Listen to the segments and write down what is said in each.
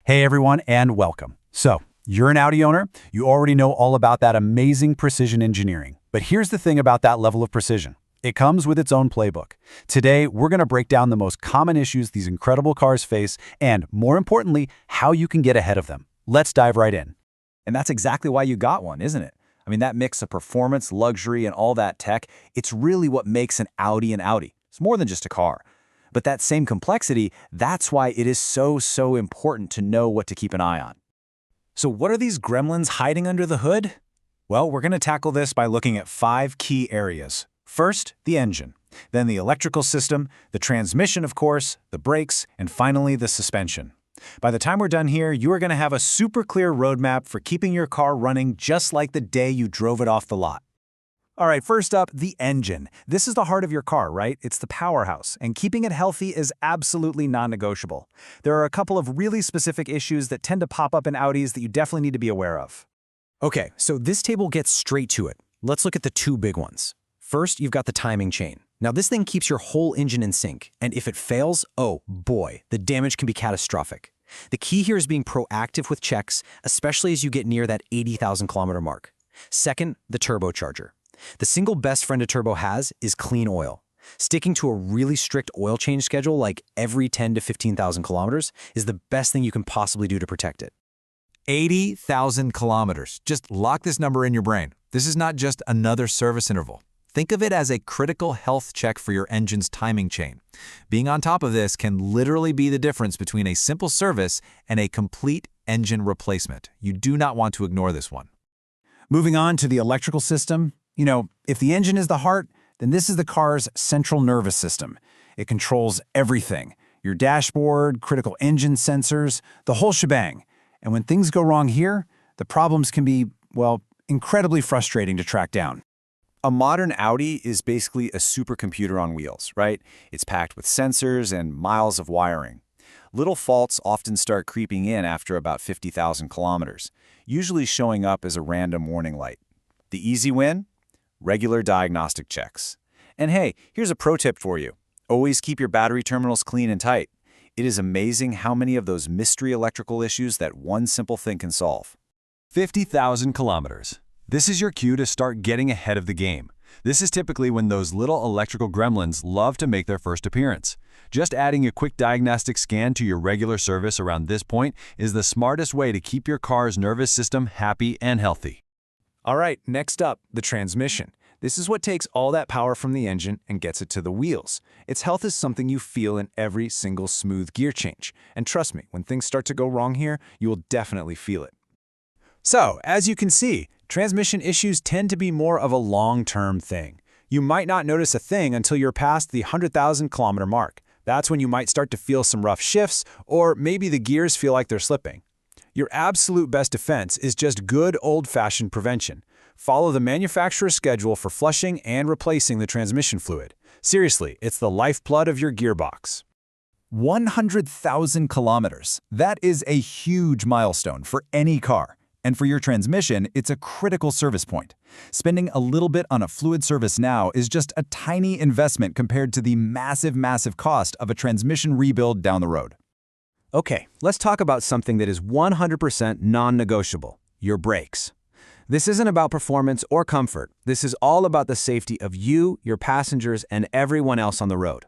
Hey everyone, and welcome. So, you're an Audi owner, you already know all about that amazing precision engineering. But here's the thing about that level of precision. It comes with its own playbook. Today, we're going to break down the most common issues these incredible cars face and, more importantly, how you can get ahead of them. Let's dive right in. And that's exactly why you got one, isn't it? I mean, that mix of performance, luxury, and all that tech, it's really what makes an Audi an Audi. It's more than just a car. But that same complexity, that's why it is so important to know what to keep an eye on. So what are these gremlins hiding under the hood? Well, we're going to tackle this by looking at 5 key areas. First, the engine, then the electrical system, the transmission, of course, the brakes, and finally the suspension. By the time we're done here, you are going to have a super clear roadmap for keeping your car running just like the day you drove it off the lot. All right, first up, the engine. This is the heart of your car, right? It's the powerhouse, and keeping it healthy is absolutely non-negotiable. There are a couple of really specific issues that tend to pop up in Audis that you definitely need to be aware of. Okay, so this table gets straight to it. Let's look at the 2 big ones. First, you've got the timing chain. Now, this thing keeps your whole engine in sync, and if it fails, oh boy, the damage can be catastrophic. The key here is being proactive with checks, especially as you get near that 80,000 kilometer mark. Second, the turbocharger. The single best friend a turbo has is clean oil. Sticking to a really strict oil change schedule, like every 10 to 15,000 kilometers, is the best thing you can possibly do to protect it. 80,000 kilometers. Just lock this number in your brain. This is not just another service interval. Think of it as a critical health check for your engine's timing chain. Being on top of this can literally be the difference between a simple service and a complete engine replacement. You do not want to ignore this one. Moving on to the electrical system. You know, if the engine is the heart, then this is the car's central nervous system. It controls everything. Your dashboard, critical engine sensors, the whole shebang. And when things go wrong here, the problems can be, well, incredibly frustrating to track down. A modern Audi is basically a supercomputer on wheels, right? It's packed with sensors and miles of wiring. Little faults often start creeping in after about 50,000 kilometers, usually showing up as a random warning light. The easy win? Regular diagnostic checks. And hey, here's a pro tip for you. Always keep your battery terminals clean and tight. It is amazing how many of those mystery electrical issues that one simple thing can solve. 50,000 kilometers. This is your cue to start getting ahead of the game. This is typically when those little electrical gremlins love to make their first appearance. Just adding a quick diagnostic scan to your regular service around this point is the smartest way to keep your car's nervous system happy and healthy. All right, next up, the transmission. This is what takes all that power from the engine and gets it to the wheels. Its health is something you feel in every single smooth gear change. And trust me, when things start to go wrong here, you will definitely feel it. So, as you can see, transmission issues tend to be more of a long-term thing. You might not notice a thing until you're past the 100,000 kilometer mark. That's when you might start to feel some rough shifts, or maybe the gears feel like they're slipping. Your absolute best defense is just good old-fashioned prevention. Follow the manufacturer's schedule for flushing and replacing the transmission fluid. Seriously, it's the lifeblood of your gearbox. 100,000 kilometers. That is a huge milestone for any car. And for your transmission, it's a critical service point. Spending a little bit on a fluid service now is just a tiny investment compared to the massive cost of a transmission rebuild down the road. Okay, let's talk about something that is 100% non-negotiable, your brakes. This isn't about performance or comfort. This is all about the safety of you, your passengers, and everyone else on the road.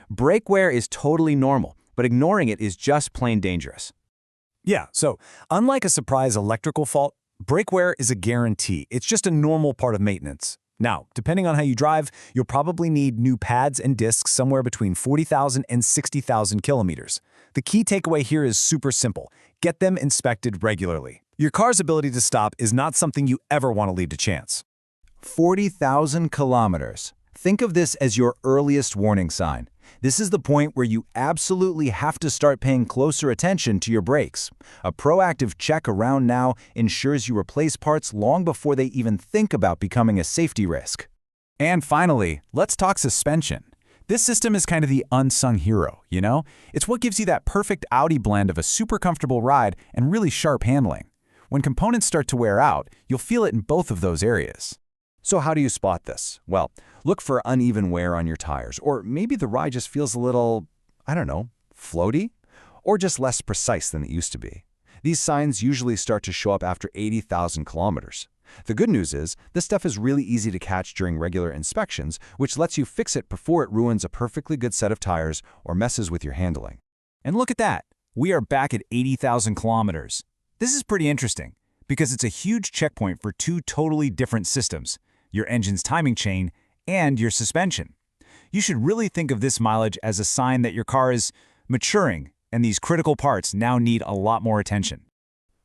Brake wear is totally normal, but ignoring it is just plain dangerous. Yeah, so unlike a surprise electrical fault, brake wear is a guarantee. It's just a normal part of maintenance. Now, depending on how you drive, you'll probably need new pads and discs somewhere between 40,000 and 60,000 kilometers. The key takeaway here is super simple. Get them inspected regularly. Your car's ability to stop is not something you ever want to leave to chance. 40,000 kilometers. Think of this as your earliest warning sign. This is the point where you absolutely have to start paying closer attention to your brakes. A proactive check around now ensures you replace parts long before they even think about becoming a safety risk. And finally, let's talk suspension. This system is kind of the unsung hero, you know? It's what gives you that perfect Audi blend of a super comfortable ride and really sharp handling. When components start to wear out, you'll feel it in both of those areas. So how do you spot this? Well, look for uneven wear on your tires, or maybe the ride just feels a little, I don't know, floaty? or just less precise than it used to be. These signs usually start to show up after 80,000 kilometers. The good news is, this stuff is really easy to catch during regular inspections, which lets you fix it before it ruins a perfectly good set of tires or messes with your handling. And look at that. We are back at 80,000 kilometers. This is pretty interesting because it's a huge checkpoint for two totally different systems, your engine's timing chain and your suspension. You should really think of this mileage as a sign that your car is maturing and these critical parts now need a lot more attention.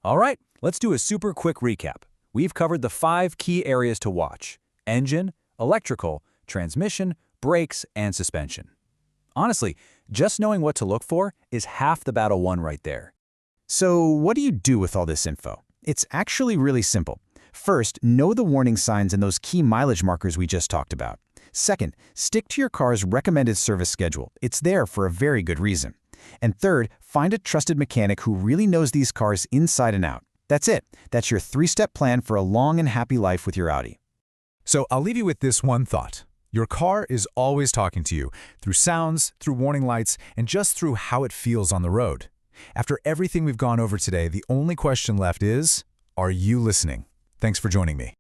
All right, let's do a super quick recap. We've covered the 5 key areas to watch: engine, electrical, transmission, brakes, and suspension. Honestly, just knowing what to look for is half the battle won right there. So what do you do with all this info? It's actually really simple. First, know the warning signs and those key mileage markers we just talked about. Second, stick to your car's recommended service schedule. It's there for a very good reason. And third, find a trusted mechanic who really knows these cars inside and out. That's it. That's your 3-step plan for a long and happy life with your Audi. So I'll leave you with this one thought. Your car is always talking to you, through sounds, through warning lights, and just through how it feels on the road. After everything we've gone over today, the only question left is, are you listening? Thanks for joining me.